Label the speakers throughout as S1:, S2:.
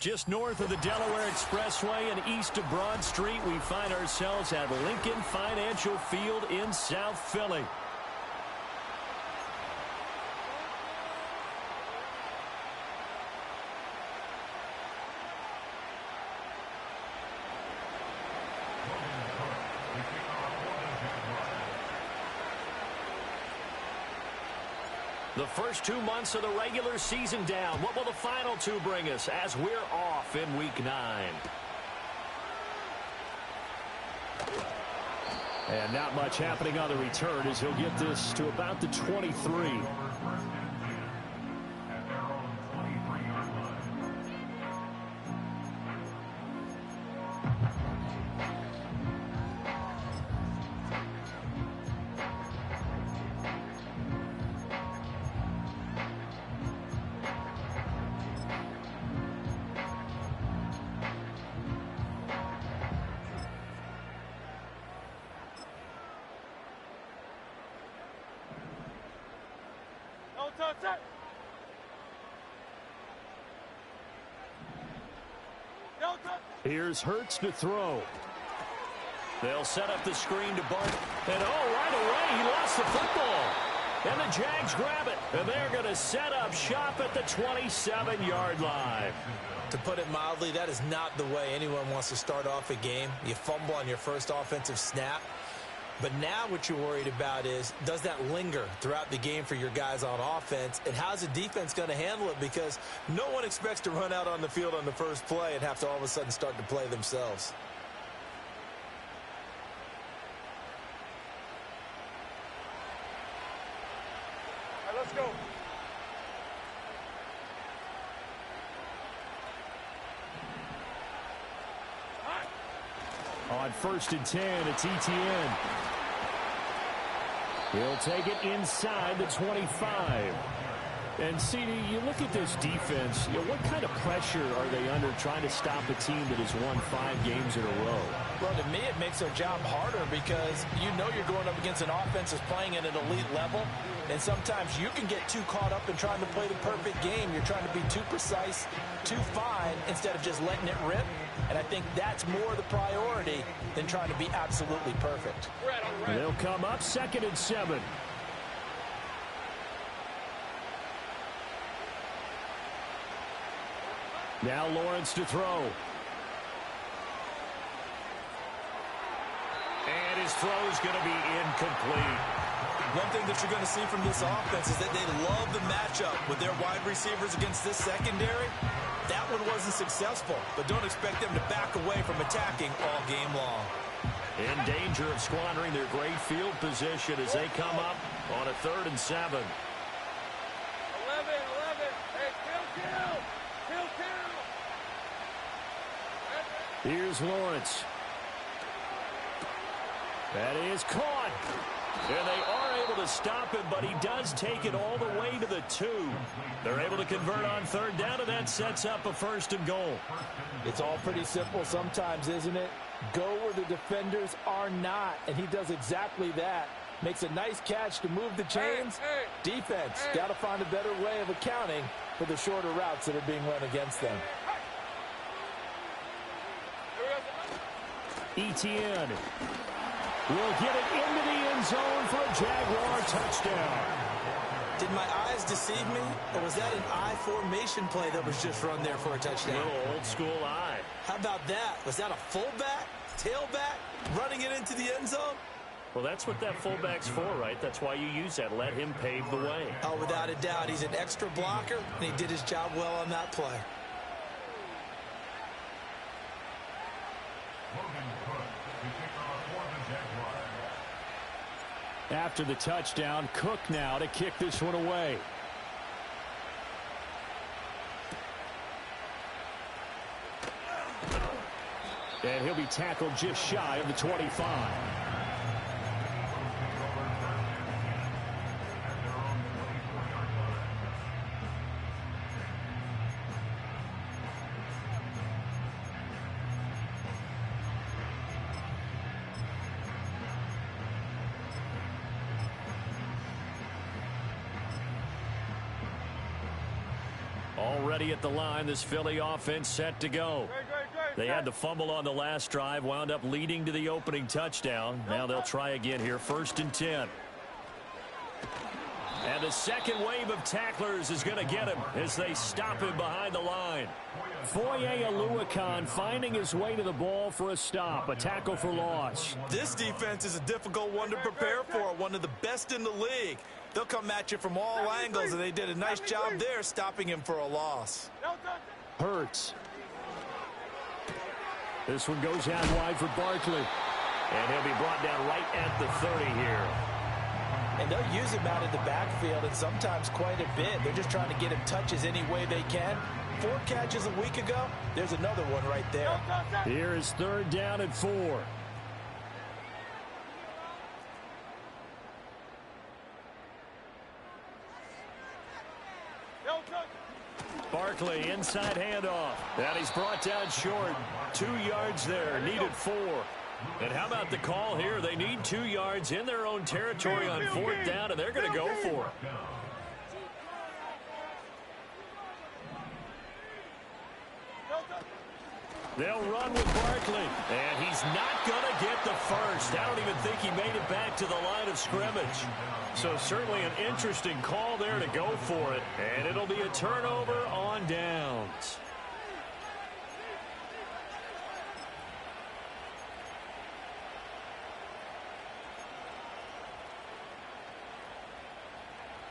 S1: Just north of the Delaware Expressway and east of Broad Street, we find ourselves at Lincoln Financial Field in South Philly. The first 2 months of the regular season down. What will the final two bring us as we're off in Week 9? And not much happening on the return as he'll get this to about the 23. Here's Hurts to throw. They'll set up the screen to Bart. And right away, he lost the football. And the Jags grab it. And they're going to set up shop at the 27-yard line.
S2: To put it mildly, that is not the way anyone wants to start off a game. You fumble on your first offensive snap. But now what you're worried about is, does that linger throughout the game for your guys on offense? And how's the defense going to handle it? Because no one expects to run out on the field on the first play and have to all of a sudden start to play themselves.
S3: All right, let's go.
S1: On 1st and 10, it's ETN. He'll take it inside the 25. And, CD, you look at this defense, what kind of pressure are they under trying to stop a team that has won 5 games in a row?
S2: Well, to me, it makes their job harder because you know you're going up against an offense that's playing at an elite level, and sometimes you can get too caught up in trying to play the perfect game. You're trying to be too precise, too fine, instead of just letting it rip. And I think that's more the priority than trying to be absolutely perfect.
S1: They'll come up 2nd and 7. Now Lawrence to throw. And his throw is going to be incomplete.
S2: One thing that you're going to see from this offense is that they love the matchup with their wide receivers against this secondary. That one wasn't successful, but don't expect them to back away from attacking all game long.
S1: In danger of squandering their great field position as they come up on a 3rd and 7.
S3: 11. Hey, kill.
S1: Here's Lawrence. That is caught. And they are able to stop him, but he does take it all the way to the 2. They're able to convert on 3rd down, and that sets up a 1st and goal.
S4: It's all pretty simple sometimes, isn't it? Go where the defenders are not, and he does exactly that. Makes a nice catch to move the chains. Defense, got to find a better way of accounting for the shorter routes that are being run against them.
S1: ETN will get it into the end zone for a Jaguar touchdown.
S2: Did my eyes deceive me, or was that an I formation play that was just run there for a touchdown?
S1: Little old school eye.
S2: How about that? Was that a fullback, tailback, running it into the end zone?
S1: Well, that's what that fullback's for, right? That's why you use that. Let him pave the way.
S2: Oh, without a doubt. He's an extra blocker, and he did his job well on that play.
S1: After the touchdown, Cook now to kick this one away. And he'll be tackled just shy of the 25. ready at the line. This Philly offense set to go. They had the fumble on the last drive, wound up leading to the opening touchdown. Now they'll try again here, 1st and 10. And the second wave of tacklers is going to get him as they stop him behind the line. Foye Oluokun finding his way to the ball for a stop, a tackle for loss.
S2: This defense is a difficult one to prepare for, one of the best in the league. They'll come at you from all angles, and they did a nice job there stopping him for a loss.
S1: Hurts. This one goes out wide for Barkley. And he'll be brought down right at the 30 here.
S4: And they'll use him out in the backfield, and sometimes quite a bit. They're just trying to get him touches any way they can. 4 catches a week ago. There's another one right there.
S1: Here is 3rd down and 4. Barkley, inside handoff. And he's brought down short. 2 yards there, needed 4. And how about the call here? They need 2 yards in their own territory on 4th down, and they're going to go for it. They'll run with Barkley, and he's not going to get the first. I don't even think he made it back to the line of scrimmage. So certainly an interesting call there to go for it, and it'll be a turnover on downs.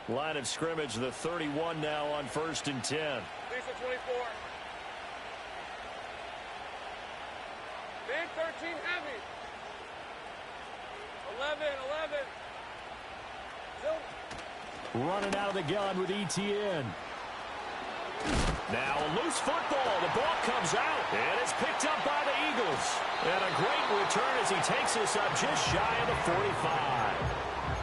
S1: Line of scrimmage, the 31 now on 1st and 10.
S3: Lisa 24. Big 13 heavy. 11.
S1: Running out of the gun with Etienne. Now a loose football. The ball comes out. And it's picked up by the Eagles. And a great return as he takes us up just shy of the 45.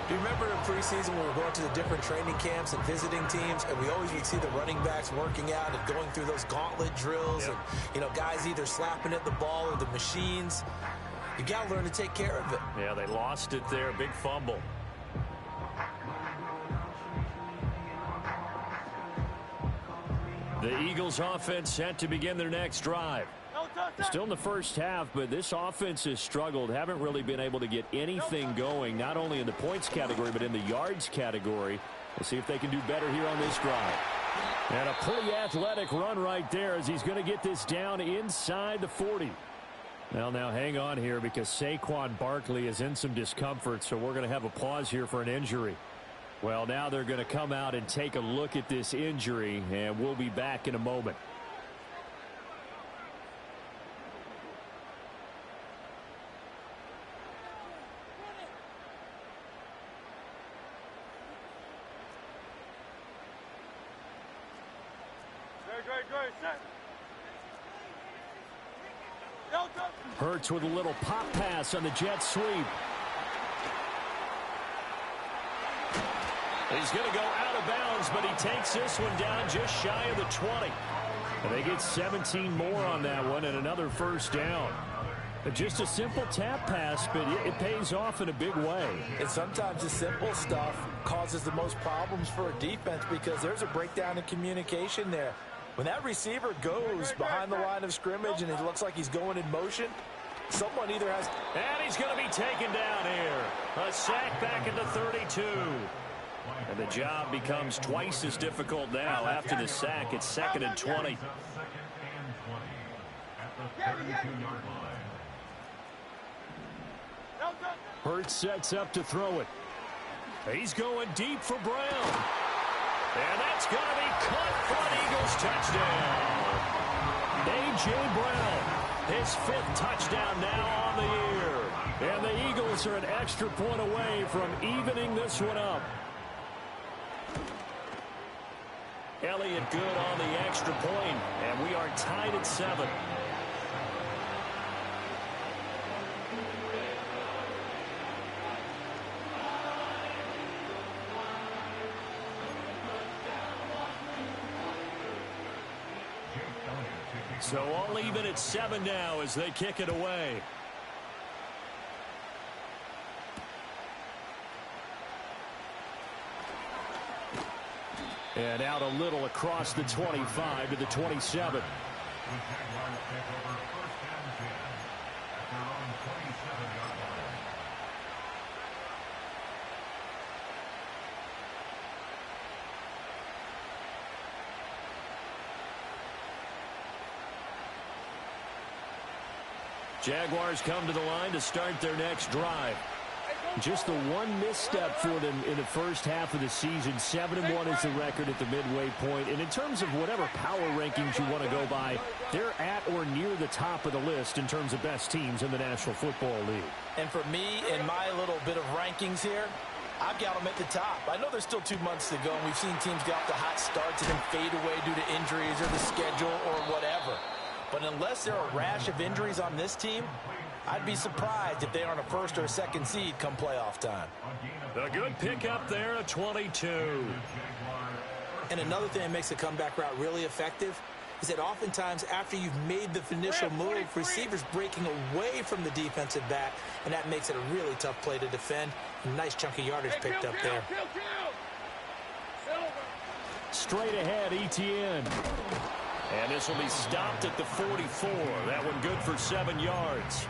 S2: Do you remember in preseason when we were going to the different training camps and visiting teams, and we always would see the running backs working out and going through those gauntlet drills, and, you know, guys either slapping at the ball or the machines. You got to learn to take care of it.
S1: Yeah, they lost it there. Big fumble. The Eagles offense set to begin their next drive. Still in the first half, but this offense has struggled. Haven't really been able to get anything going, not only in the points category, but in the yards category. We'll see if they can do better here on this drive. And a pretty athletic run right there as he's going to get this down inside the 40. Well, now hang on here because Saquon Barkley is in some discomfort, so we're going to have a pause here for an injury. Well, now they're going to come out and take a look at this injury, and we'll be back in a moment. Hurts with a little pop pass on the jet sweep. He's going to go out of bounds, but he takes this one down just shy of the 20. And they get 17 more on that one and another first down. Just a simple tap pass, but it pays off in a big way.
S4: And sometimes the simple stuff causes the most problems for a defense because there's a breakdown in communication there. When that receiver goes behind the line of scrimmage and it looks like he's going in motion, someone either has...
S1: And he's going to be taken down here. A sack back at the 32. And the job becomes twice as difficult now after the sack. It's 2nd and 20. Hurts sets up to throw it. He's going deep for Brown. And that's going to be caught for an Eagles touchdown. A.J. Brown, his 5th touchdown now on the year. And the Eagles are an extra point away from evening this one up. Elliott good on the extra point, and we are tied at 7. So all even at 7 now as they kick it away. And out a little across the 25 to the 27. Jaguars come to the line to start their next drive. Just the one misstep for them in the first half of the season. 7-1 is the record at the midway point. And in terms of whatever power rankings you want to go by, they're at or near the top of the list in terms of best teams in the National Football League.
S4: And for me, in my little bit of rankings here, I've got them at the top. I know there's still 2 months to go, and we've seen teams get off to hot starts and then fade away due to injuries or the schedule or whatever. But unless there are a rash of injuries on this team, I'd be surprised if they aren't a first or a second seed come playoff time.
S1: A good pickup there at 22.
S2: And another thing that makes the comeback route really effective is that oftentimes after you've made the initial move, receivers breaking away from the defensive back, and that makes it a really tough play to defend. A nice chunk of yardage picked up there.
S1: Straight ahead, Etienne. And this will be stopped at the 44. That one good for 7 yards.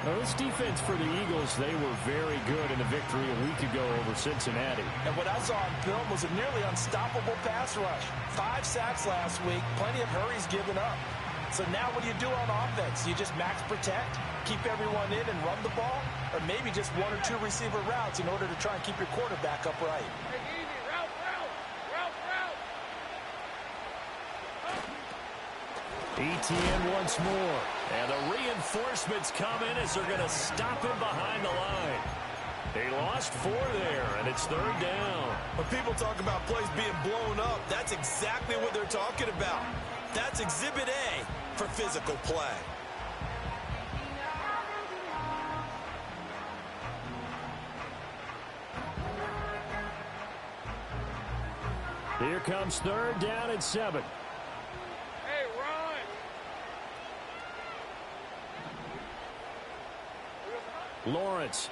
S1: Now, this defense for the Eagles, they were very good in a victory a week ago over Cincinnati.
S4: And what I saw on film was a nearly unstoppable pass rush. 5 sacks last week, plenty of hurries given up. So now what do you do on offense? You just max protect, keep everyone in and run the ball, or maybe just 1 or 2 receiver routes in order to try and keep your quarterback upright.
S1: Etienne once more. And the reinforcements come in as they're going to stop him behind the line. They lost 4 there, and it's 3rd down.
S2: When people talk about plays being blown up, that's exactly what they're talking about. That's Exhibit A for physical play.
S1: Here comes 3rd down and 7. Lawrence.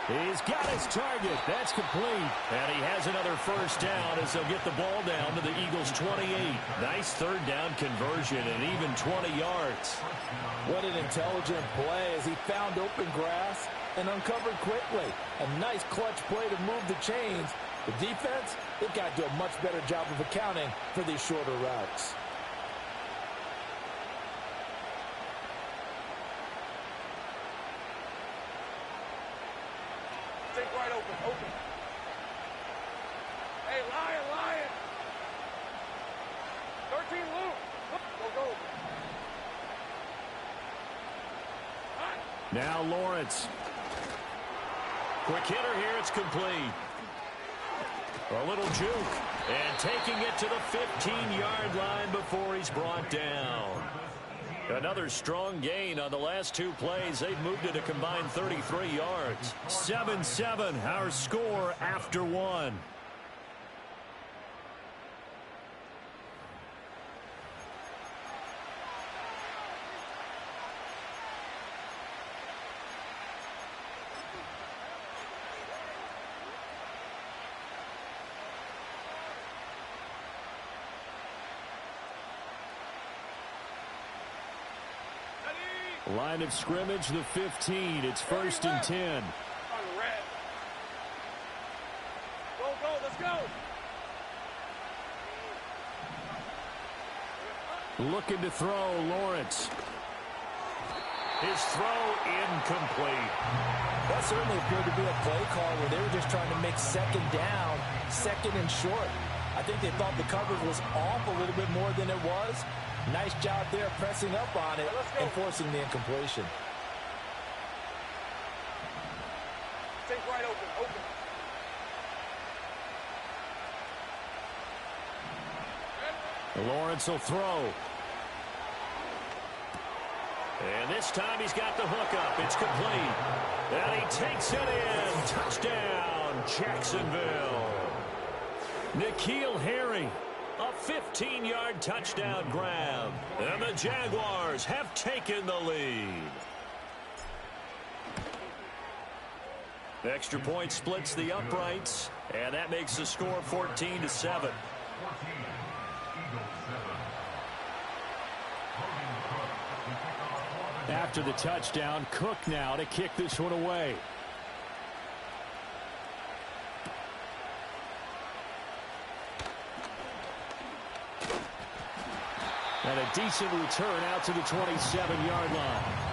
S1: He's got his target. That's complete. And he has another first down as they'll get the ball down to the Eagles' 28. Nice 3rd down conversion and even 20 yards.
S4: What an intelligent play as he found open grass and uncovered quickly. A nice clutch play to move the chains. The defense, they've got to do a much better job of accounting for these shorter routes.
S3: Open. Hey, Lion. 13 Luke. Go.
S1: Now Lawrence. Quick hitter here. It's complete. A little juke. And taking it to the 15-yard line before he's brought down. Another strong gain on the last 2 plays. They've moved it a combined 33 yards. 7-7, our score after 1. Line of scrimmage, the 15. It's 1st and 10.
S3: Go, let's go.
S1: Looking to throw, Lawrence. His throw incomplete.
S4: That certainly appeared to be a play call where they were just trying to make 2nd down, 2nd and short. I think they thought the coverage was off a little bit more than it was. Nice job there pressing up on it and forcing the incompletion.
S3: Take right open.
S1: Lawrence will throw. And this time he's got the hook up. It's complete. And he takes it in. Touchdown, Jacksonville. N'Keal Harry. A 15-yard touchdown grab. And the Jaguars have taken the lead. The extra point splits the uprights, and that makes the score 14-7.
S5: After the touchdown, Cook now to kick this one away. And a decent return out to the 27-yard line.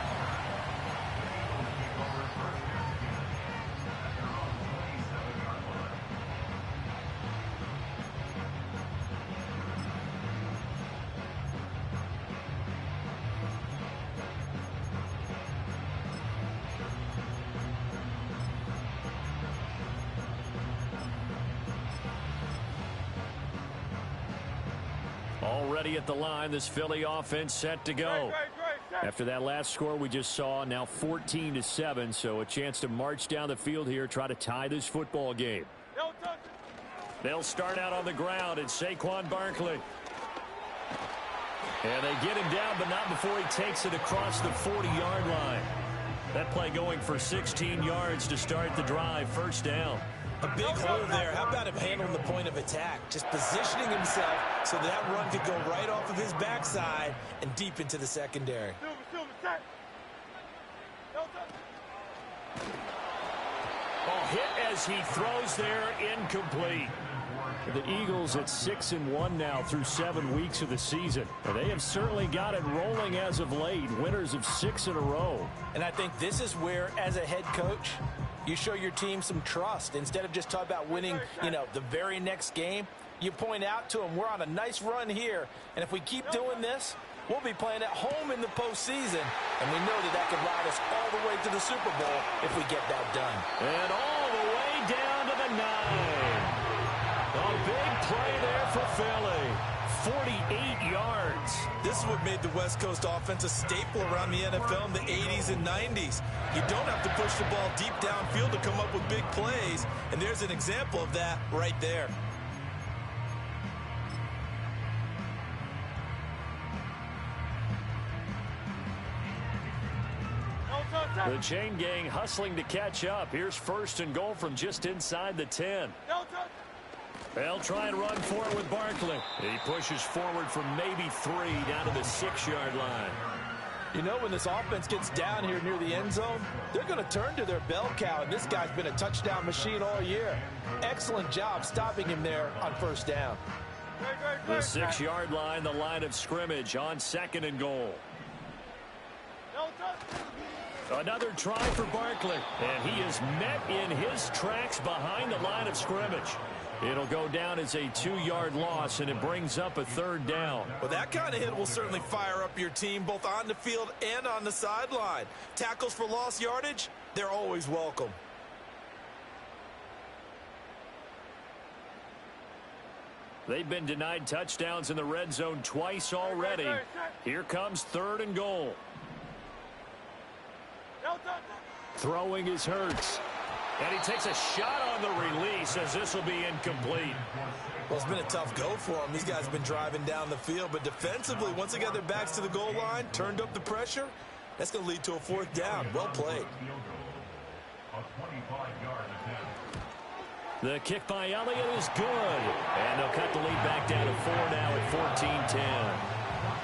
S1: Already at the line, this Philly offense set to go. After that last score we just saw, now 14-7, so a chance to march down the field here, try to tie this football game. They'll start out on the ground, and Saquon Barkley. And they get him down, but not before he takes it across the 40-yard line. That play going for 16 yards to start the drive, first down.
S2: A big hole there. How about him handling the point of attack? Just positioning himself so that run could go right off of his backside and deep into the secondary.
S1: Oh, hit as he throws there, incomplete.
S5: The Eagles at 6-1 now through 7 weeks of the season. And they have certainly got it rolling as of late, winners of 6 in a row.
S2: And I think this is where, as a head coach, you show your team some trust. Instead of just talking about winning, the very next game, you point out to them, we're on a nice run here, and if we keep doing this, we'll be playing at home in the postseason, and we know that can ride us all the way to the Super Bowl if we get that done.
S1: And all the way down to the 9. A big play there for Philly. 48 yards.
S2: This is what made the West Coast offense a staple around the NFL in the 80s and 90s. You don't have to push the ball deep downfield to come up with big plays, and there's an example of that right there.
S1: The chain gang hustling to catch up. Here's first and goal from just inside the 10. They'll try and run for it with Barkley. He pushes forward for maybe 3 down to the 6-yard line.
S4: You know, when this offense gets down here near the end zone, they're going to turn to their bell cow, and this guy's been a touchdown machine all year. Excellent job stopping him there on first down.
S1: The 6-yard line, the line of scrimmage on 2nd and goal. Another try for Barkley, and he is met in his tracks behind the line of scrimmage. It'll go down as a 2-yard loss, and it brings up a 3rd down.
S2: Well, that kind of hit will certainly fire up your team both on the field and on the sideline. Tackles for lost yardage, they're always welcome.
S1: They've been denied touchdowns in the red zone twice already. Here comes 3rd and goal. Throwing is Hurts. And he takes a shot on the release as this will be incomplete.
S2: Well, it's been a tough go for him. These guys have been driving down the field, but defensively, once they got their backs to the goal line, turned up the pressure, that's going to lead to a 4th down. Well played.
S1: The kick by Elliott is good. And they'll cut the lead back down to 4 now at 14-10.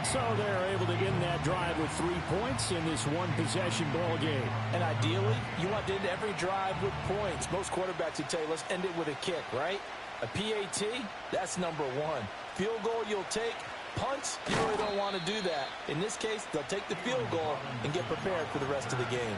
S5: So they're able to end that drive with 3 points in this one-possession ball game.
S4: And ideally, you want to end every drive with points. Most quarterbacks would tell you, let's end it with a kick, right? A PAT, that's number 1. Field goal you'll take. Punts, you really don't want to do that. In this case, they'll take the field goal and get prepared for the rest of the game.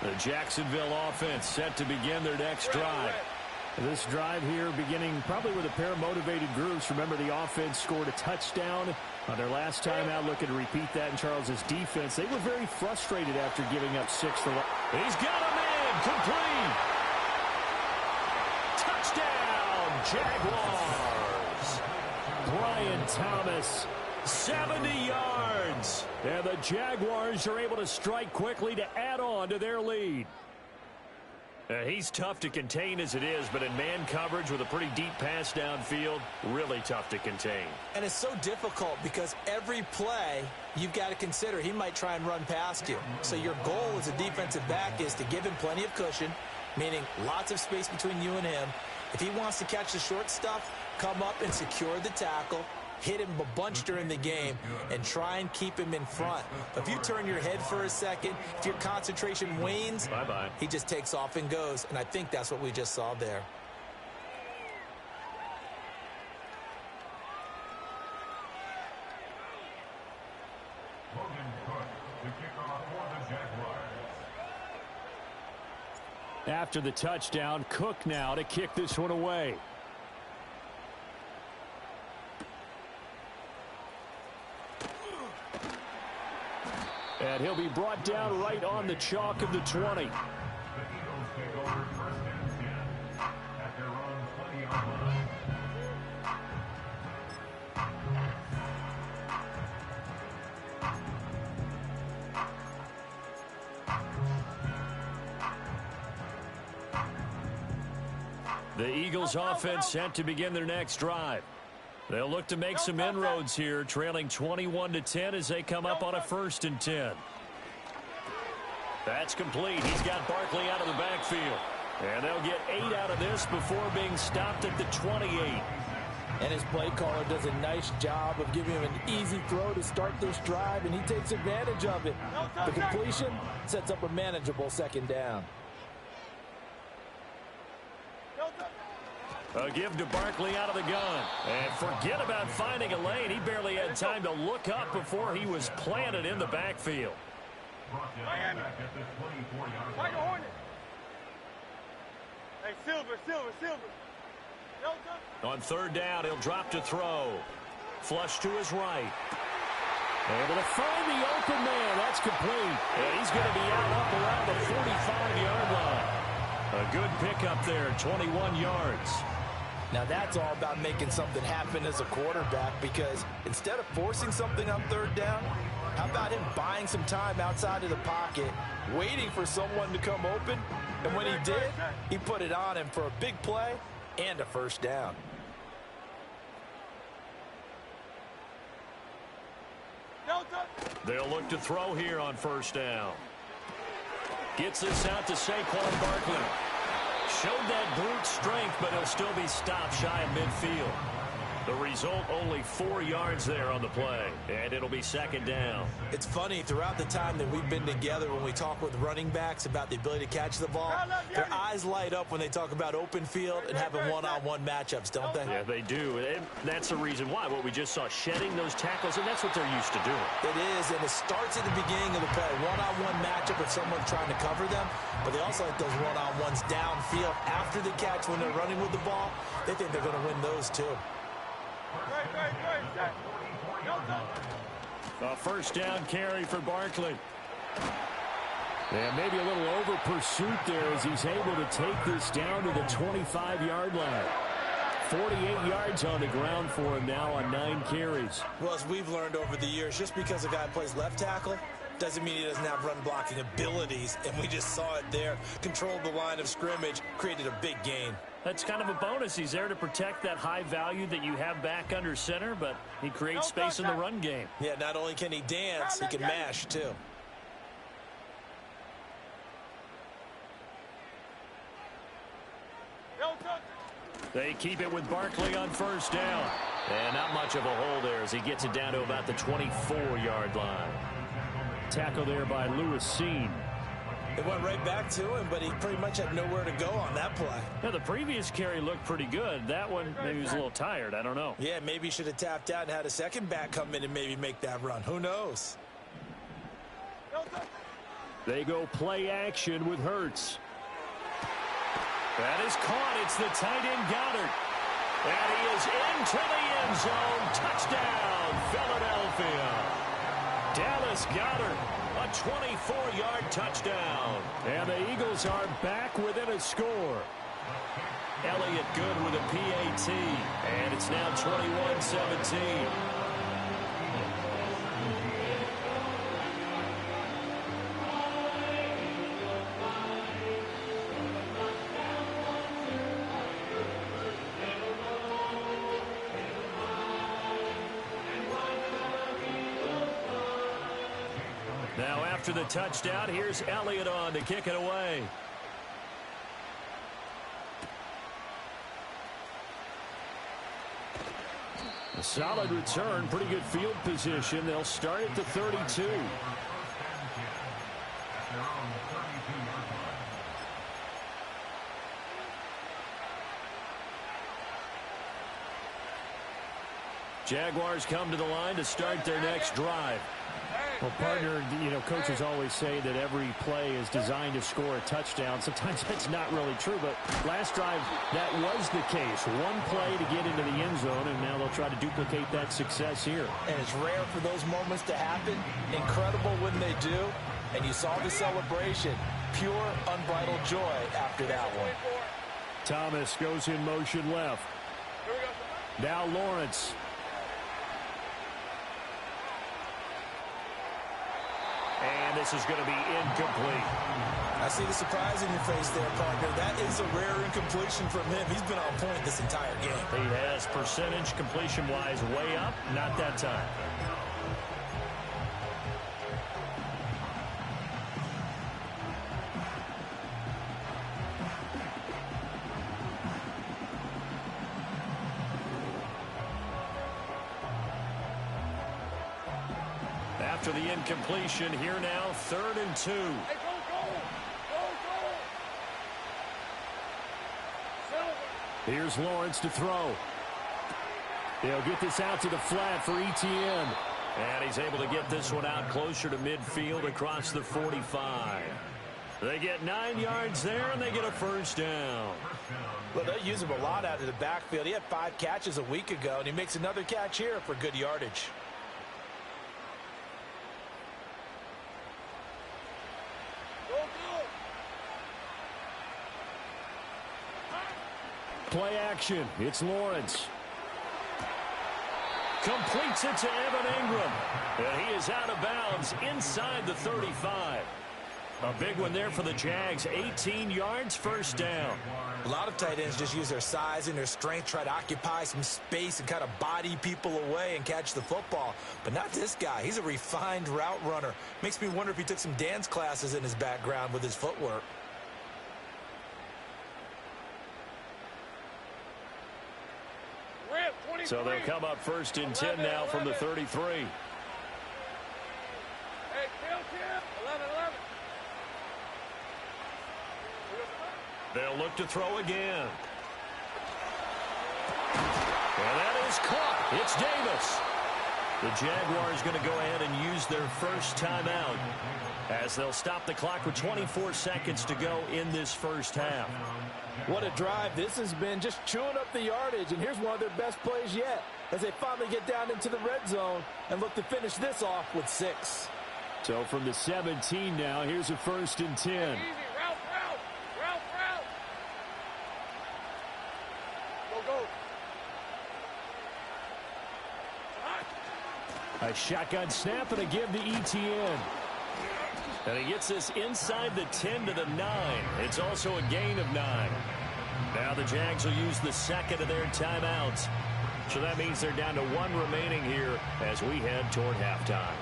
S1: The Jacksonville offense set to begin their next drive.
S5: This drive here beginning probably with a pair of motivated groups. Remember, the offense scored a touchdown on their last time out. Looking to repeat that in Charles's defense. They were very frustrated after giving up 6 to 1.
S1: He's got him in. Complete. Touchdown, Jaguars.
S5: Brian Thomas
S1: 70 yards.
S5: And the Jaguars are able to strike quickly to add on to their lead.
S1: He's tough to contain as it is, but in man coverage with a pretty deep pass downfield, really tough to contain.
S2: And it's so difficult because every play you've got to consider he might try and run past you. So your goal as a defensive back is to give him plenty of cushion, meaning lots of space between you and him. If he wants to catch the short stuff, come up and secure the tackle, hit him a bunch during the game, and try and keep him in front. But if you turn your head for a second, if your concentration wanes,
S1: bye-bye,
S2: he just takes off and goes. And I think that's what we just saw there.
S5: After the touchdown, Cook now to kick this one away. And he'll be brought down right on the chalk of the 20. The Eagles offense set to begin their next drive. They'll look to make some inroads here, trailing 21-10 as they come up on a 1st and 10. That's complete. He's got Barkley out of the backfield. And they'll get 8 out of this before being stopped at the 28.
S4: And his play caller does a nice job of giving him an easy throw to start this drive, and he takes advantage of it. The completion sets up a manageable 2nd down.
S1: A give to Barkley out of the gun. And forget about finding a lane. He barely had time to look up before he was planted in the backfield.
S3: Miami. Michael Hornet. Hey, Silver.
S1: On 3rd down, he'll drop to throw. Flush to his right.
S5: Able to find the open man. That's complete.
S1: And he's going to be out up around the 45-yard line. A good pickup there, 21 yards.
S4: Now that's all about making something happen as a quarterback, because instead of forcing something on 3rd down, how about him buying some time outside of the pocket, waiting for someone to come open, and when he did, he put it on him for a big play and a 1st down.
S1: They'll look to throw here on 1st down. Gets this out to Saquon Barkley. Showed that brute strength, but he'll still be stopped shy of midfield. The result, only 4 yards there on the play, and it'll be 2nd down.
S2: It's funny, throughout the time that we've been together, when we talk with running backs about the ability to catch the ball, their eyes light up when they talk about open field and having one-on-one matchups, don't they?
S1: Yeah, they do. And that's the reason why. What we just saw, shedding those tackles, and that's what they're used to doing.
S2: It is, and it starts at the beginning of the play. One-on-one matchup with someone trying to cover them, but they also like those one-on-ones downfield after the catch when they're running with the ball. They think they're going to win those, too.
S1: A 1st down carry for Barkley.
S5: And maybe a little over pursuit there as he's able to take this down to the 25-yard line. 48 yards on the ground for him now on 9 carries.
S2: Well, as we've learned over the years, just because a guy plays left tackle doesn't mean he doesn't have run blocking abilities, and we just saw it there. Controlled the line of scrimmage, created a big gain.
S1: That's kind of a bonus. He's there to protect that high value that you have back under center, but he creates space in the run game.
S2: Yeah, not only can he dance, he can mash, too.
S1: They keep it with Barkley on 1st down. And not much of a hole there as he gets it down to about the 24-yard line.
S5: Tackle there by Lewis Cine.
S2: It went right back to him, but he pretty much had nowhere to go on that play.
S1: Now, the previous carry looked pretty good. That one, maybe he was a little tired. I don't know.
S2: Yeah, maybe he should have tapped out and had a second back come in and maybe make that run. Who knows?
S5: They go play action with Hurts.
S1: That is caught. It's the tight end Goddard. And he is into the end zone. Touchdown, Philadelphia. Dallas Goedert, a 24-yard touchdown.
S5: And the Eagles are back within a score.
S1: Elliott good with a PAT. And it's now 21-17. After the touchdown, here's Elliott on to kick it away. A solid return, pretty good field position. They'll start at the 32. Jaguars come to the line to start their next drive.
S5: Well, partner, coaches always say that every play is designed to score a touchdown. Sometimes that's not really true, but last drive, that was the case. One play to get into the end zone, and now they'll try to duplicate that success here.
S4: And it's rare for those moments to happen. Incredible when they do. And you saw the celebration. Pure, unbridled joy after that one.
S5: Thomas goes in motion left. Now Lawrence.
S1: And this is going to be incomplete.
S2: I see the surprise in your face there, partner. That is a rare incompletion from him. He's been on point this entire game.
S1: He has percentage completion-wise way up. Not that time. After the incompletion, here now, 3rd and 2.
S3: Hey, go.
S5: Here's Lawrence to throw. They'll get this out to the flat for Etienne.
S1: And he's able to get this one out closer to midfield across the 45. They get 9 yards there, and they get a first down.
S4: Well, they use him a lot out of the backfield. He had 5 catches a week ago, and he makes another catch here for good yardage.
S5: Play action. It's Lawrence.
S1: Completes it to Evan Ingram. And he is out of bounds inside the 35. A big one there for the Jags. 18 yards, first down.
S2: A lot of tight ends just use their size and their strength, try to occupy some space and kind of body people away and catch the football. But not this guy. He's a refined route runner. Makes me wonder if he took some dance classes in his background with his footwork.
S1: So they'll come up 1st and 10 now from the 33.
S3: Hey, kill. 11.
S1: They'll look to throw again. And that is caught. It's Davis. The Jaguars going to go ahead and use their first timeout as they'll stop the clock with 24 seconds to go in this first half.
S4: What a drive this has been, just chewing up the yardage, and here's one of their best plays yet as they finally get down into the red zone and look to finish this off with 6.
S5: So from the 17 now, here's a 1st and 10.
S3: Easy, route. Go.
S5: A shotgun snap and a give to Etienne.
S1: And he gets this inside the 10 to the 9. It's also a gain of 9. Now the Jags will use the second of their timeouts. So that means they're down to 1 remaining here as we head toward halftime.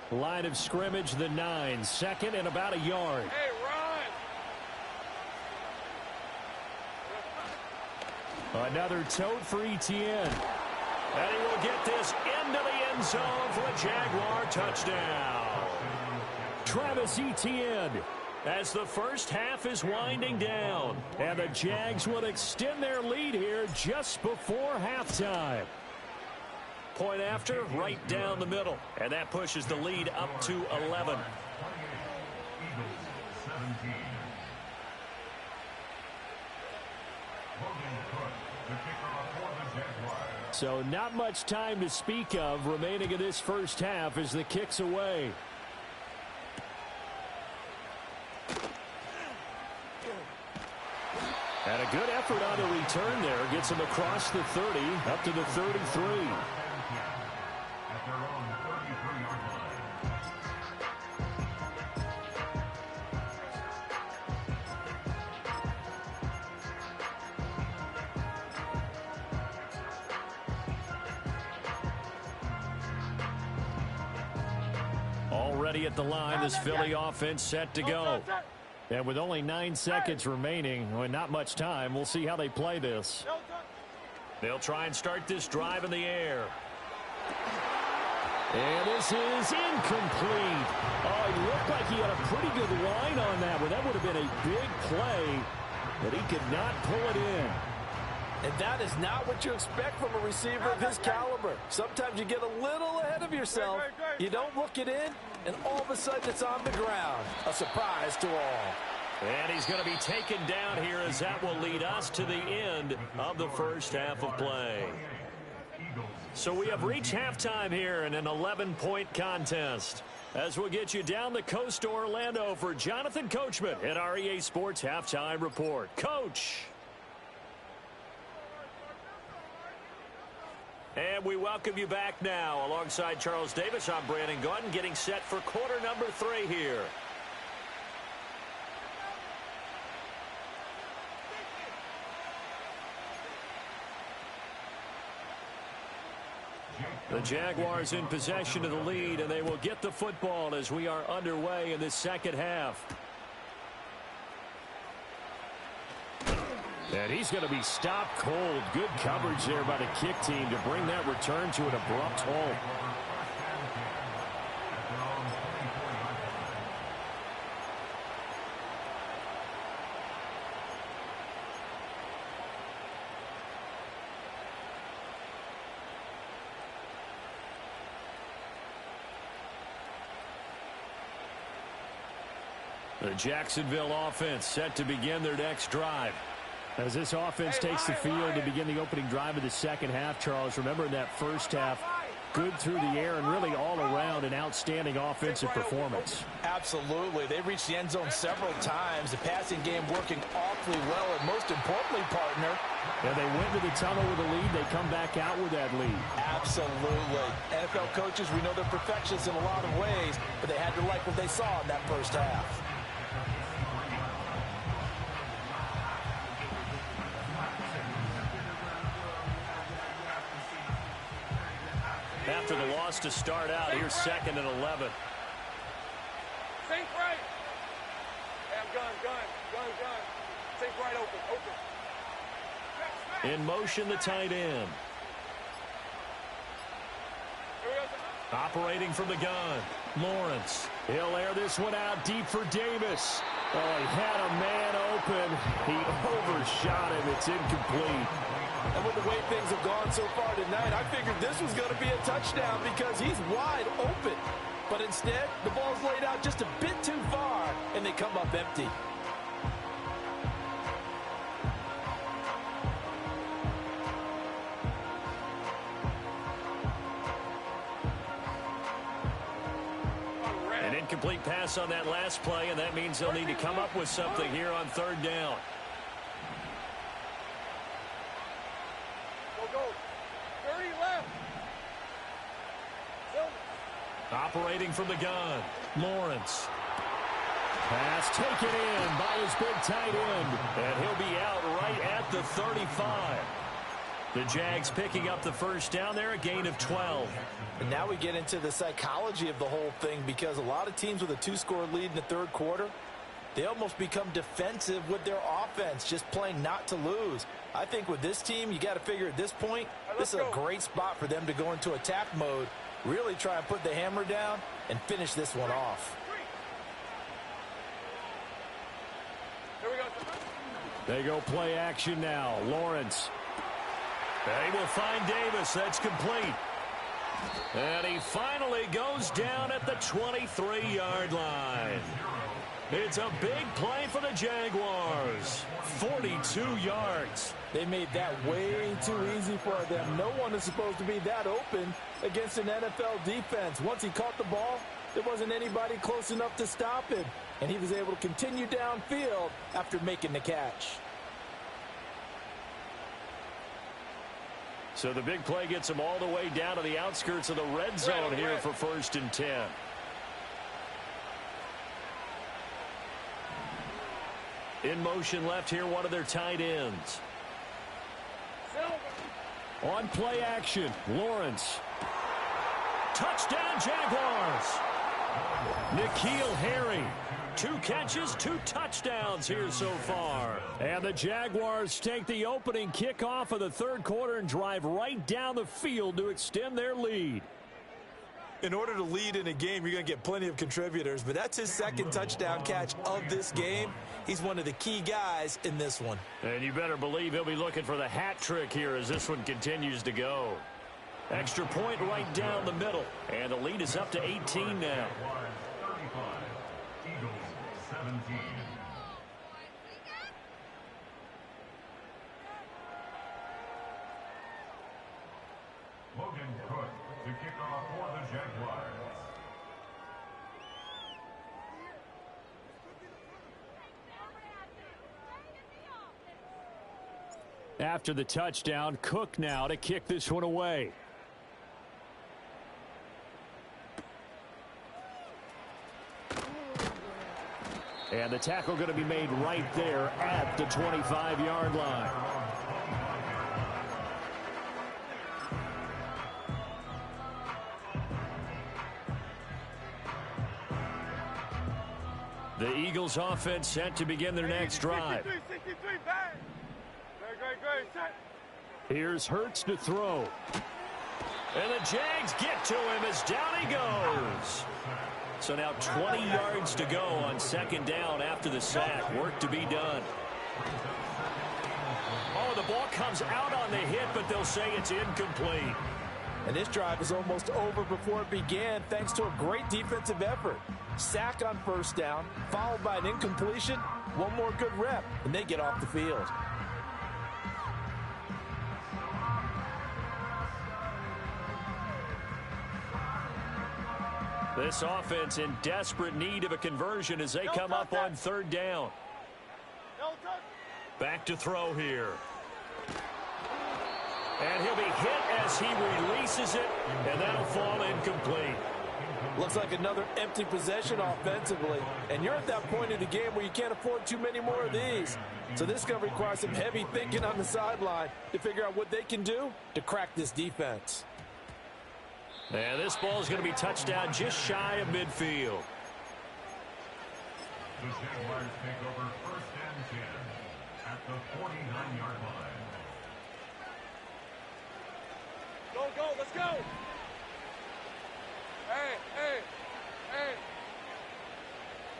S5: Line of scrimmage, the 9. 2nd and about a yard.
S3: Hey, run.
S5: Another tote for Etienne.
S1: And he will get this into the end zone for a Jaguar touchdown.
S5: Travis Etienne.
S1: As the first half is winding down.
S5: And the Jags will extend their lead here just before halftime.
S1: Point after, right down the middle. And that pushes the lead up to 11.
S5: So not much time to speak of remaining in this first half as the kick's away.
S1: And a good effort on the return there. Gets him across the 30, up to the 33. Already at the line, this Philly offense set to go. And with only 9 seconds remaining, well, not much time, we'll see how they play this. They'll try and start this drive in the air. And this is incomplete. Oh, he looked like he had a pretty good line on that one. That would have been a big play, but he could not pull it in.
S4: And that is not what you expect from a receiver of his caliber. Sometimes you get a little ahead of yourself. You don't look it in, and all of a sudden it's on the ground. A surprise to all.
S1: And he's going to be taken down here as that will lead us to the end of the first half of play. So we have reached halftime here in an 11-point contest. As we'll get you down the coast to Orlando for Jonathan Coachman at our EA Sports Halftime Report. Coach. And we welcome you back now. Alongside Charles Davis, I'm Brandon Gaudin, getting set for quarter number 3 here. The Jaguars in possession of the lead, and they will get the football as we are underway in this second half. And he's going to be stopped cold. Good coverage there by the kick team to bring that return to an abrupt halt. The Jacksonville offense set to begin their next drive. As this offense takes the field to begin the opening drive of the second half, Charles, remember in that first half, good through the air and really all around an outstanding offensive performance.
S4: Absolutely. They reached the end zone several times. The passing game working awfully well, and most importantly, partner.
S5: And they went to the tunnel with a lead. They come back out with that lead.
S4: Absolutely. NFL coaches, we know they're perfectionists in a lot of ways, but they had to like what they saw in that first half.
S1: After the loss to start out, here's 2nd and 11.
S3: Think right. Gun. Think right, open.
S1: In motion, the tight end. Operating from the gun, Lawrence. He'll air this one out deep for Davis. Oh, he had a man open. He overshot him. It's incomplete.
S4: And with the way things have gone so far tonight, I figured this was going to be a touchdown because he's wide open. But instead, the ball's laid out just a bit too far, and they come up empty.
S1: An incomplete pass on that last play, and that means they'll need to come up with something here on 3rd down. Operating from the gun, Lawrence. Pass taken in by his big tight end, and he'll be out right at the 35. The Jags picking up the first down there, a gain of 12.
S4: And now we get into the psychology of the whole thing, because a lot of teams with a 2-score lead in the 3rd quarter, they almost become defensive with their offense, just playing not to lose. I think with this team, you got to figure at this point, this is a great spot for them to go into attack mode, really try and put the hammer down and finish this one off.
S1: They go play action now. Lawrence. They will find Davis. That's complete. And he finally goes down at the 23-yard line. It's a big play for the Jaguars. 42 yards.
S4: They made that way too easy for them. No one is supposed to be that open against an NFL defense. Once he caught the ball, there wasn't anybody close enough to stop him. And he was able to continue downfield after making the catch.
S1: So the big play gets them all the way down to the outskirts of the red zone here for 1st and 10. In motion left here, one of their tight ends. On play action, Lawrence. Touchdown, Jaguars. N'Keal Harry. 2 catches, 2 touchdowns here so far. And the Jaguars take the opening kickoff of the 3rd quarter and drive right down the field to extend their lead.
S2: In order to lead in a game, you're going to get plenty of contributors, but that's his 2nd touchdown catch of this game. He's one of the key guys in this one.
S1: And you better believe he'll be looking for the hat trick here as this one continues to go. Extra point right down the middle, and the lead is up to 18 now.
S6: Logan Cook to kick off for the Jaguars.
S1: After the touchdown, Cook now to kick this one away. And the tackle going to be made right there at the 25-yard line. The Eagles offense set to begin their next drive.
S3: 63, bang. Great, set.
S1: Here's Hurts to throw. And the Jags get to him as down he goes. So now 20 yards to go on 2nd down after the sack. Work to be done. Oh, the ball comes out on the hit, but they'll say it's incomplete.
S4: And this drive is almost over before it began thanks to a great defensive effort. Sack on 1st down, followed by an incompletion. One more good rep, and they get off the field.
S1: This offense in desperate need of a conversion as they come up on 3rd down. Back to throw here. And he'll be hit as he releases it, and that'll fall incomplete.
S4: Looks like another empty possession offensively, and you're at that point in the game where you can't afford too many more of these. So this is going to require some heavy thinking on the sideline to figure out what they can do to crack this defense.
S1: And this ball is going to be touchdown just shy of midfield.
S6: The Jaguars take over 1st and 10 at the 49-yard line.
S3: Go, let's go. Hey.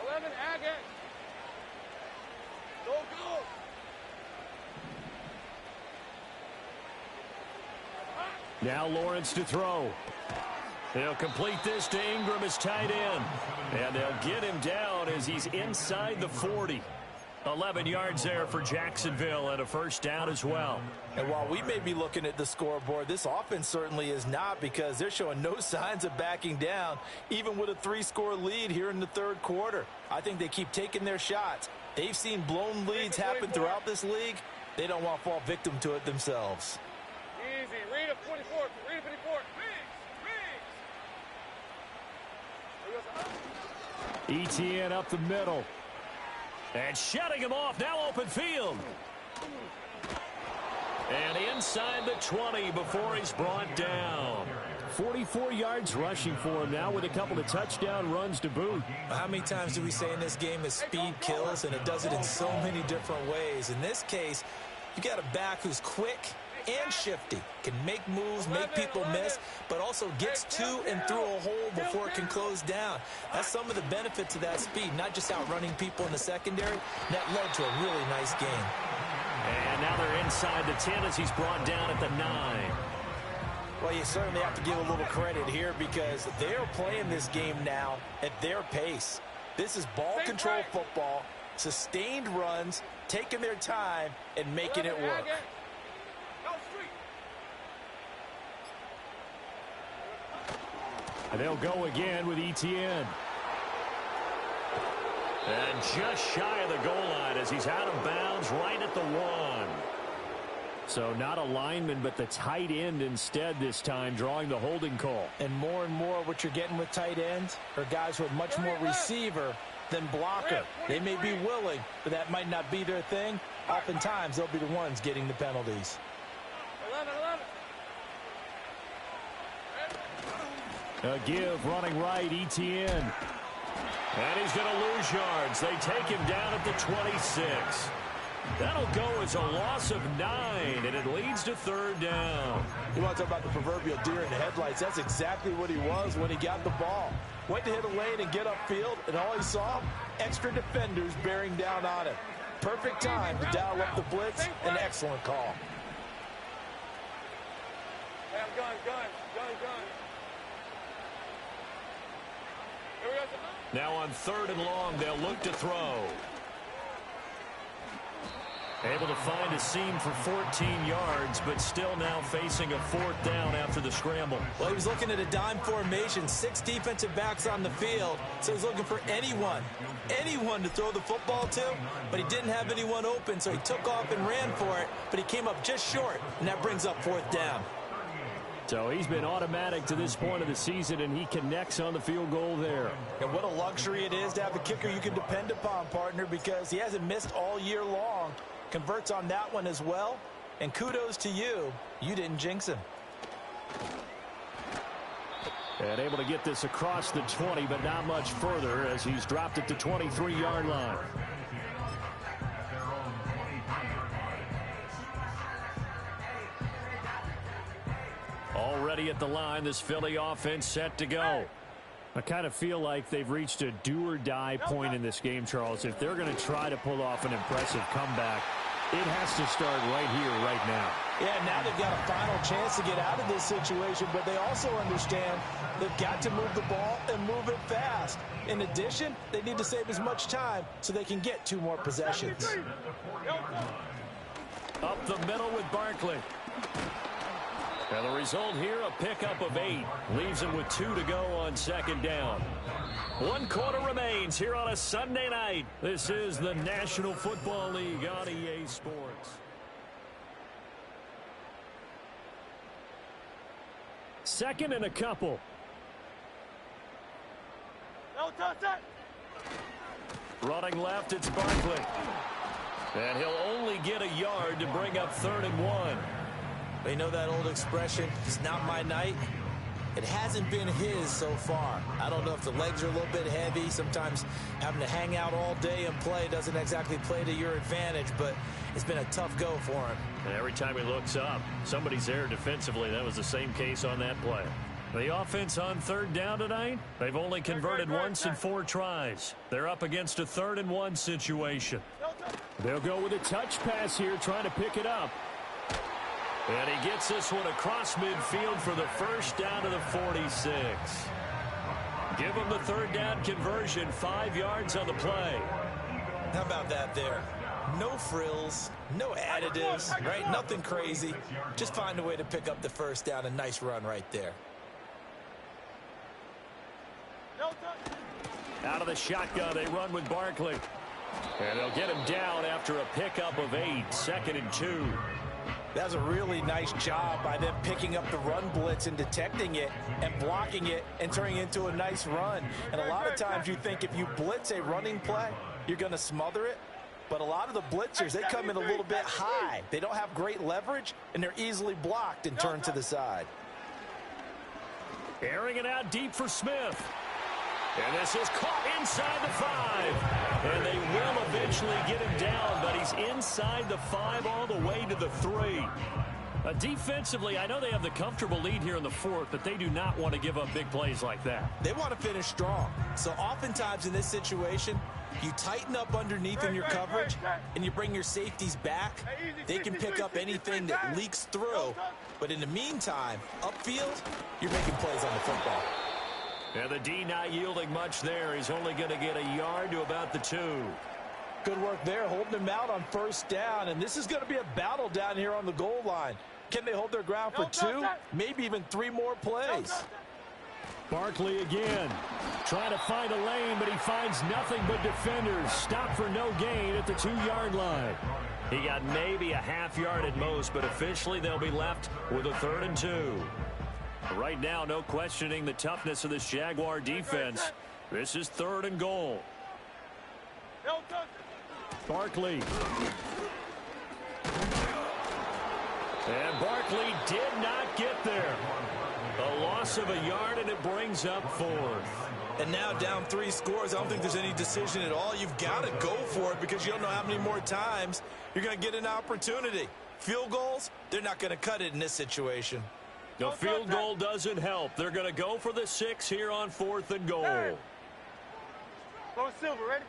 S3: 11, Agate. Go.
S1: Now Lawrence to throw. They'll complete this to Ingram as tight end. And they'll get him down as he's inside the 40. 11 yards there for Jacksonville and a 1st down as well.
S4: And while we may be looking at the scoreboard, this offense certainly is not, because they're showing no signs of backing down, even with a 3-score lead here in the 3rd quarter. I think they keep taking their shots. They've seen blown leads happen throughout this league. They don't want to fall victim to it themselves.
S3: Easy. Read up 24. Read 54.
S1: ETN up the middle. And shutting him off. Now open field. And inside the 20 before he's brought down.
S5: 44 yards rushing for him now with a couple of touchdown runs to boot.
S2: How many times do we say in this game that speed kills, and it does it in so many different ways? In this case, you got a back who's quick and shifty, can make moves, make people miss, but also gets to and through a hole before it can close down. That's some of the benefits of that speed, not just outrunning people in the secondary. That led to a really nice game.
S1: And now they're inside the 10 as he's brought down at the 9.
S4: Well, you certainly have to give a little credit here, because they're playing this game now at their pace. This is ball control football, sustained runs, taking their time, and making it work.
S5: And they'll go again with ETN.
S1: And just shy of the goal line as he's out of bounds right at the 1.
S5: So not a lineman, but the tight end instead this time, drawing the holding call.
S4: And more what you're getting with tight ends are guys who are much more receiver than blocker. They may be willing, but that might not be their thing. Oftentimes, they'll be the ones getting the penalties.
S3: 11.
S5: A give, running right, Etienne.
S1: And he's going to lose yards. They take him down at the 26. That'll go as a loss of 9, and it leads to 3rd down.
S4: You want to talk about the proverbial deer in the headlights? That's exactly what he was when he got the ball. Went to hit a lane and get upfield, and all he saw, extra defenders bearing down on him. Perfect time to dial up the blitz. An excellent call.
S3: Hey, I'm gun. Here we go.
S1: Now on 3rd and long, they'll look to throw. Able to find a seam for 14 yards, but still now facing a 4th down after the scramble.
S2: Well, he was looking at a dime formation, 6 defensive backs on the field, so he's looking for anyone to throw the football to, but he didn't have anyone open, so he took off and ran for it, but he came up just short, and that brings up 4th down.
S5: So he's been automatic to this point of the season, and he connects on the field goal there.
S4: And what a luxury it is to have a kicker you can depend upon, partner, because he hasn't missed all year long. Converts on that one as well. And kudos to you. You didn't jinx him.
S5: And able to get this across the 20, but not much further as he's dropped at the 23-yard line. Already at the line, this Philly offense set to go. I kind of feel like they've reached a do-or-die point in this game, Charles. If they're going to try to pull off an impressive comeback, it has to start right here, right now.
S4: Yeah, now they've got a final chance to get out of this situation, but they also understand they've got to move the ball and move it fast. In addition, they need to save as much time so they can get 2 more possessions.
S1: Up the middle with Barkley. And the result here, a pickup of 8. Leaves him with 2 to go on 2nd down. 1 quarter remains here on a Sunday night. This is the National Football League on EA Sports.
S5: Second and a couple.
S1: Running left, it's Barkley. And he'll only get a yard to bring up 3rd and 1.
S2: But you know that old expression, it's not my night? It hasn't been his so far. I don't know if the legs are a little bit heavy. Sometimes having to hang out all day and play doesn't exactly play to your advantage, but it's been a tough go for him.
S1: And every time he looks up, somebody's there defensively. That was the same case on that play. The offense on 3rd down tonight, they've only converted once in 4 tries. They're up against a 3rd and 1 situation.
S5: They'll go with a touch pass here, trying to pick it up.
S1: And he gets this one across midfield for the 1st down to the 46. Give him the 3rd down conversion, 5 yards on the play.
S2: How about that there? No frills, no additives, right? Nothing crazy. Just find a way to pick up the 1st down. A nice run right there.
S1: Out of the shotgun, they run with Barkley. And they'll get him down after a pickup of 8, 2nd and 2.
S4: That was a really nice job by them picking up the run blitz and detecting it and blocking it and turning it into a nice run. And a lot of times you think if you blitz a running play, you're going to smother it. But a lot of the blitzers, they come in a little bit high. They don't have great leverage, and they're easily blocked and turned to the side.
S1: Airing it out deep for Smith. And this is caught inside the 5. And they will eventually get him down, but he's inside the 5 all the way to the 3. Defensively, I know they have the comfortable lead here in the 4th, but they do not want to give up big plays like that.
S2: They want to finish strong. So oftentimes in this situation, you tighten up underneath in your coverage, and you bring your safeties back. They can pick up anything that leaks through. But in the meantime, upfield, you're making plays on the football.
S1: And the D not yielding much there. He's only going to get a yard to about the 2.
S4: Good work there, holding him out on 1st down. And this is going to be a battle down here on the goal line. Can they hold their ground for 2, maybe even 3 more plays?
S5: Barkley again. Trying to find a lane, but he finds nothing but defenders. Stop for no gain at the 2-yard line.
S1: He got maybe a half yard at most, but officially they'll be left with a 3rd and 2. Right now, no questioning the toughness of this Jaguar defense. This is 3rd and goal.
S5: Barkley.
S1: And Barkley did not get there. A loss of a yard, and it brings up 4th.
S2: And now down 3 scores. I don't think there's any decision at all. You've got to go for it because you don't know how many more times you're going to get an opportunity. Field goals, they're not going to cut it in this situation.
S1: The field goal doesn't help. They're going to go for the 6 here on 4th and goal.
S3: Hey. Go Silver, ready?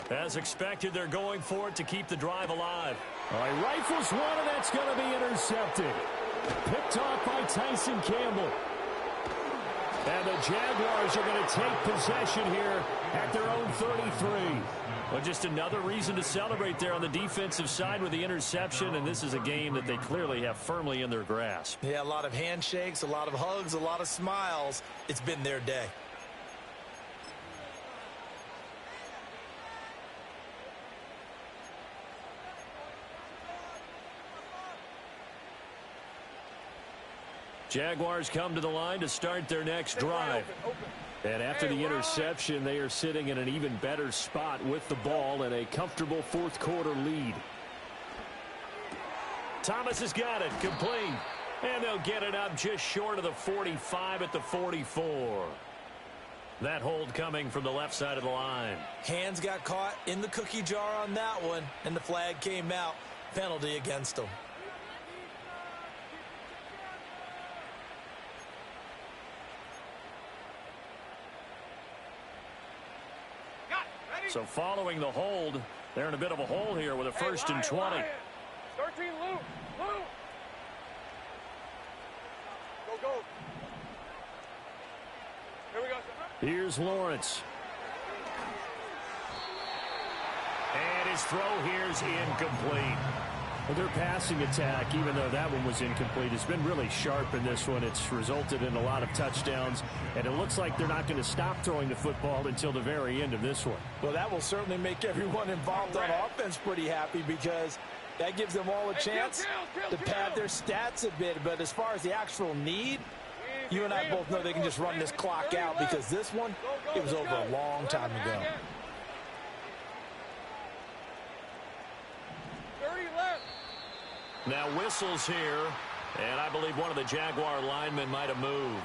S1: As expected, they're going for it to keep the drive alive.
S5: All right, rifles one, and that's going to be intercepted. Picked off by Tyson Campbell. And the Jaguars are going to take possession here at their own 33.
S1: Well, just another reason to celebrate there on the defensive side with the interception, and this is a game that they clearly have firmly in their grasp.
S2: Yeah, a lot of handshakes, a lot of hugs, a lot of smiles. It's been their day.
S1: Jaguars come to the line to start their next drive. And after the interception, they are sitting in an even better spot with the ball and a comfortable 4th quarter lead. Thomas has got it, complete. And they'll get it up just short of the 45 at the 44. That hold coming from the left side of the line.
S2: Hands got caught in the cookie jar on that one, and the flag came out. Penalty against them.
S1: So following the hold, they're in a bit of a hole here with a 1st and 20.
S3: 13 Luke. Go. Here we go.
S1: Here's Lawrence. And his throw here's incomplete.
S5: Well, their passing attack, even though that one was incomplete, has been really sharp in this one. It's resulted in a lot of touchdowns, and it looks like they're not going to stop throwing the football until the very end of this one.
S4: Well, that will certainly make everyone involved on offense pretty happy because that gives them all a chance to pad their stats a bit. But as far as the actual need, you and I both know they can just run this clock out because this one, it was over a long time ago.
S3: 30 left.
S1: Now whistles here, and I believe one of the Jaguar linemen might have moved.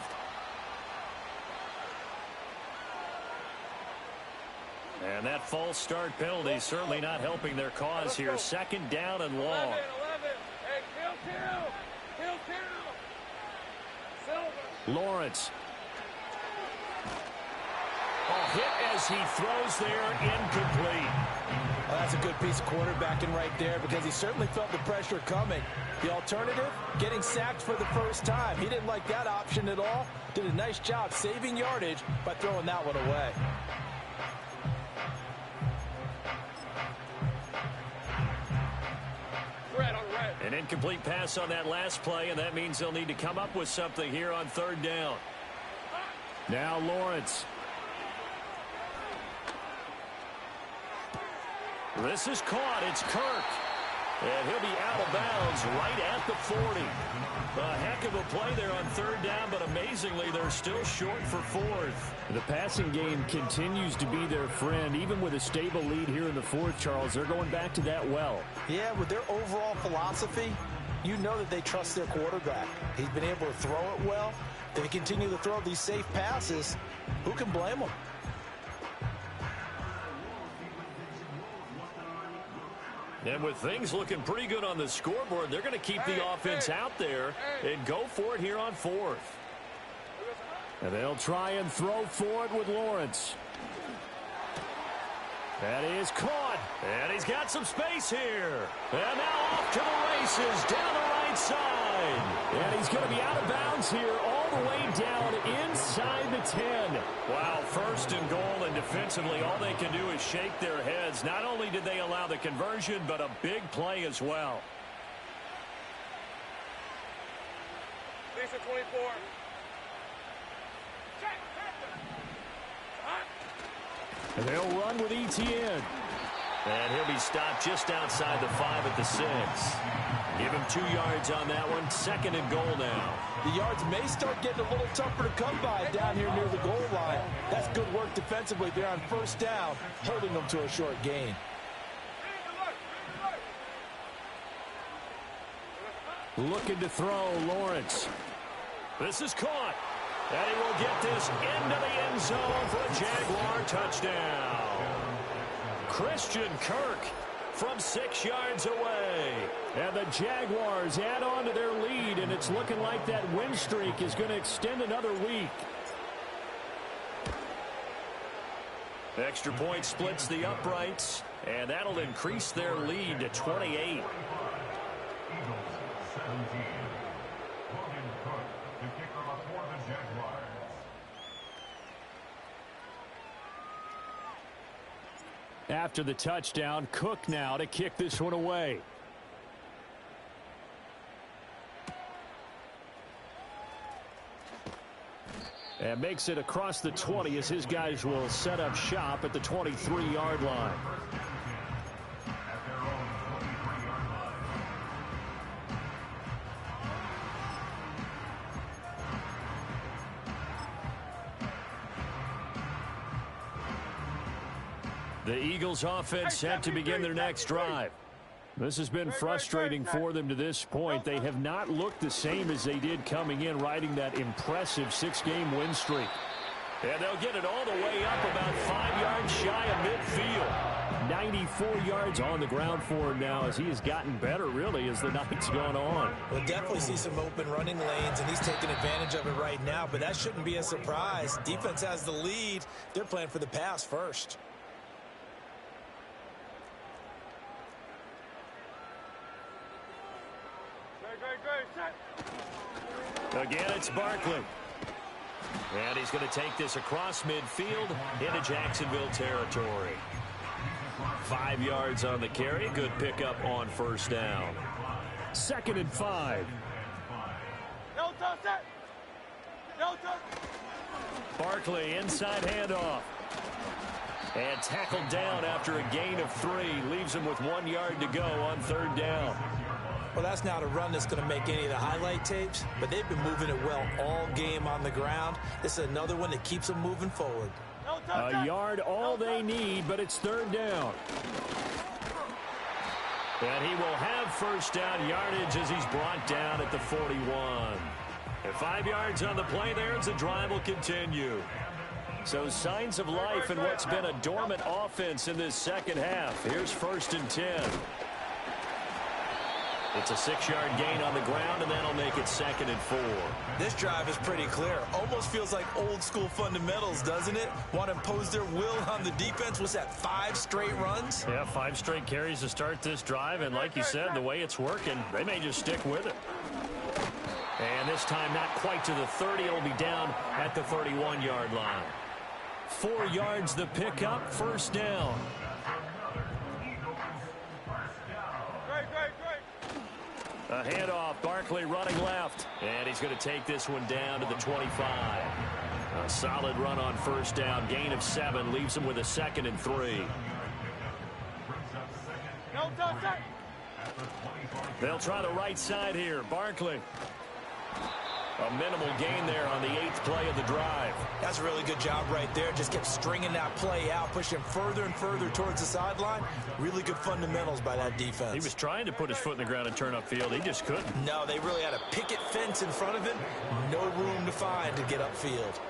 S1: And that false start penalty certainly not helping their cause here. 2nd down and long.
S3: 11. Hey, kill. Silver.
S1: Lawrence. Oh, hit as he throws there, incomplete.
S4: Well, that's a good piece of quarterbacking right there because he certainly felt the pressure coming. The alternative, getting sacked for the first time. He didn't like that option at all. Did a nice job saving yardage by throwing that one away.
S1: An incomplete pass on that last play, and that means they'll need to come up with something here on 3rd down.
S5: Now Lawrence.
S1: This is caught. It's Kirk. And he'll be out of bounds right at the 40. A heck of a play there on 3rd down, but amazingly, they're still short for 4th.
S5: The passing game continues to be their friend. Even with a stable lead here in the 4th, Charles, they're going back to that well.
S4: Yeah, with their overall philosophy, you know that they trust their quarterback. He's been able to throw it well. If they continue to throw these safe passes, who can blame them?
S1: And with things looking pretty good on the scoreboard, they're going to keep the offense out there and go for it here on 4th.
S5: And they'll try and throw for it with Lawrence.
S1: That is caught. And he's got some space here. And now off to the races down the right side.
S5: And he's going to be out of bounds here all the way down inside the 10.
S1: Wow, 1st and goal, and defensively all they can do is shake their heads. Not only did they allow the conversion, but a big play as well.
S3: Lisa 24.
S5: And they'll run with Etienne.
S1: And he'll be stopped just outside the 5 at the 6. Give him 2 yards on that one. 2nd and goal now.
S4: The yards may start getting a little tougher to come by down here near the goal line. That's good work defensively there on 1st down, holding them to a short gain.
S5: Looking to throw, Lawrence.
S1: This is caught. And he will get this into the end zone for a Jaguar touchdown. Christian Kirk from 6 yards away.
S5: And the Jaguars add on to their lead, and it's looking like that win streak is going to extend another week.
S1: Extra point splits the uprights, and that'll increase their lead to 28.
S5: After the touchdown, Cook now to kick this one away. And makes it across the 20 as his guys will set up shop at the 23-yard line.
S1: The Eagles offense set to begin their next drive.
S5: This has been frustrating for them to this point. They have not looked the same as they did coming in, riding that impressive 6-game win streak.
S1: And they'll get it all the way up about 5 yards shy of midfield.
S5: 94 yards on the ground for him now as he has gotten better, really, as the night's gone on.
S2: We'll definitely see some open running lanes, and he's taking advantage of it right now, but that shouldn't be a surprise. Defense has the lead. They're playing for the pass first.
S1: Again, it's Barkley. And he's going to take this across midfield into Jacksonville territory. 5 yards on the carry. Good pickup on 1st down.
S5: 2nd and 5.
S3: No touch that. No touch.
S1: Barkley inside handoff. And tackled down after a gain of 3. Leaves him with 1 yard to go on 3rd down.
S2: Well, that's not a run that's going to make any of the highlight tapes, but they've been moving it well all game on the ground. This is another one that keeps them moving forward.
S5: A yard all they need, but it's 3rd down.
S1: And he will have 1st down yardage as he's brought down at the 41. And 5 yards on the play there as the drive will continue. So signs of life in what's been a dormant offense in this 2nd half. Here's 1st and 10. It's a 6-yard gain on the ground, and that'll make it 2nd and 4.
S2: This drive is pretty clear. Almost feels like old school fundamentals, doesn't it? Want to impose their will on the defense. Was that 5 straight runs?
S1: Yeah, 5 straight carries to start this drive, and like you said, the way it's working, they may just stick with it. And this time not quite to the 30. It'll be down at the 31-yard line. 4 yards the pickup, 1st down. A handoff, Barkley running left. And he's going to take this one down to the 25. A solid run on 1st down. Gain of 7 leaves him with a 2nd and 3. They'll try the right side here. Barkley. A minimal gain there on the 8th play of the drive.
S2: That's a really good job right there. Just kept stringing that play out, pushing further and further towards the sideline. Really good fundamentals by that defense.
S1: He was trying to put his foot in the ground and turn upfield. He just couldn't.
S2: No, they really had a picket fence in front of him. No room to find to get upfield.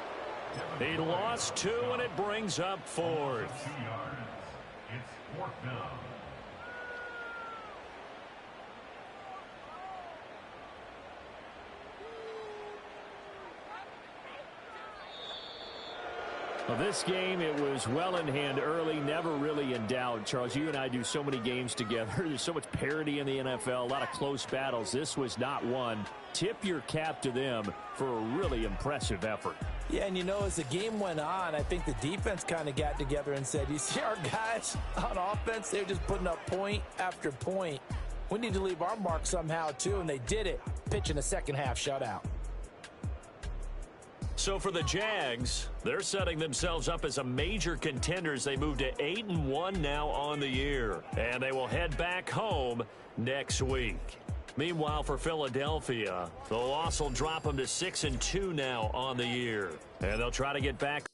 S1: He lost 2, and it brings up 4th.
S6: It's 4th down.
S5: Well, this game, it was well in hand early, never really in doubt. Charles, you and I do so many games together. There's so much parity in the NFL, a lot of close battles. This was not one. Tip your cap to them for a really impressive effort.
S4: Yeah, and you know, as the game went on, I think the defense kind of got together and said, you see our guys on offense, they're just putting up point after point. We need to leave our mark somehow, too, and they did it, pitching a second-half shutout.
S1: So for the Jags, they're setting themselves up as a major contenders. They move to 8-1 now on the year, and they will head back home next week. Meanwhile, for Philadelphia, the loss will drop them to 6-2 now on the year, and they'll try to get back.